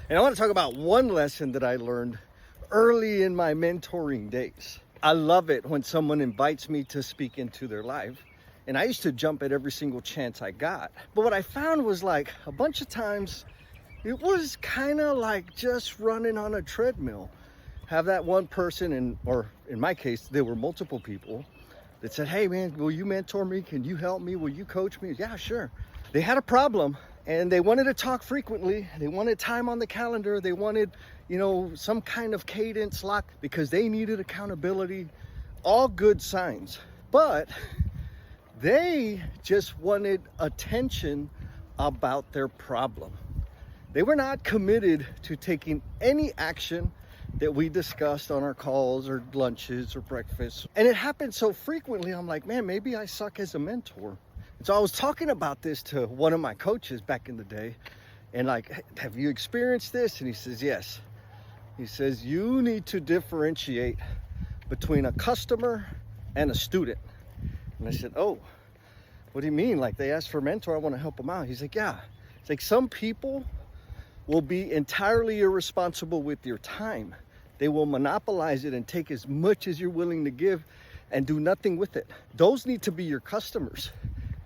And I want to talk about one lesson that I learned early in my mentoring days. I love it when someone invites me to speak into their life. And I used to jump at every single chance I got. But what I found was like a bunch of times, it was kind of like just running on a treadmill. Have that one person, or in my case, there were multiple people that said, hey man, will you mentor me? Can you help me? Will you coach me? Yeah, sure. They had a problem and they wanted to talk frequently. They wanted time on the calendar. They wanted, some kind of cadence lock because they needed accountability. All good signs. But they just wanted attention about their problem. They were not committed to taking any action that we discussed on our calls or lunches or breakfasts. And it happened so frequently, I'm like, man, maybe I suck as a mentor. And so I was talking about this to one of my coaches back in the day. And like, have you experienced this? And he says, yes. He says, you need to differentiate between a customer and a student. And I said, oh, what do you mean? Like they asked for a mentor, I want to help them out. He's like, yeah. It's like some people will be entirely irresponsible with your time. They will monopolize it and take as much as you're willing to give and do nothing with it. Those need to be your customers.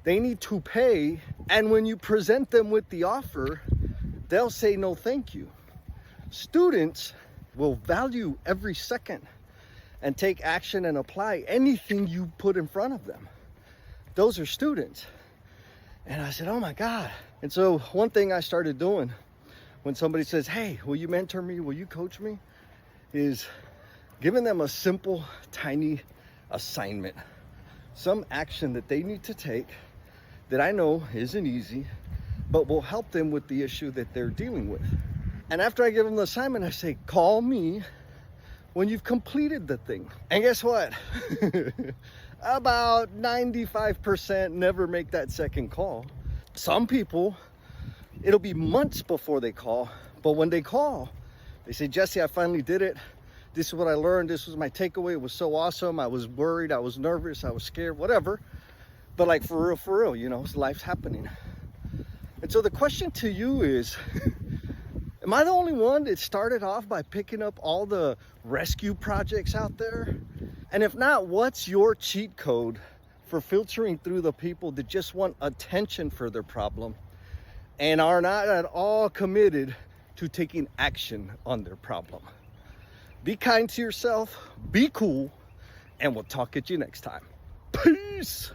They need to pay. And when you present them with the offer, they'll say no, thank you. Students will value every second and take action and apply anything you put in front of them. Those are students. And I said, oh my God. And so one thing I started doing when somebody says, hey, will you mentor me? Will you coach me? Is giving them a simple, tiny assignment. Some action that they need to take that I know isn't easy, but will help them with the issue that they're dealing with. And after I give them the assignment, I say, call me when you've completed the thing. And guess what? About 95% never make that second call. Some people, it'll be months before they call, but when they call, they say, Jesse, I finally did it. This is what I learned. This was my takeaway. It was so awesome. I was worried. I was nervous. I was scared, whatever. But like for real, life's happening. And so the question to you is, am I the only one that started off by picking up all the rescue projects out there? And if not, what's your cheat code for filtering through the people that just want attention for their problem and are not at all committed to taking action on their problem? Be kind to yourself, be cool, and we'll talk at you next time. Peace.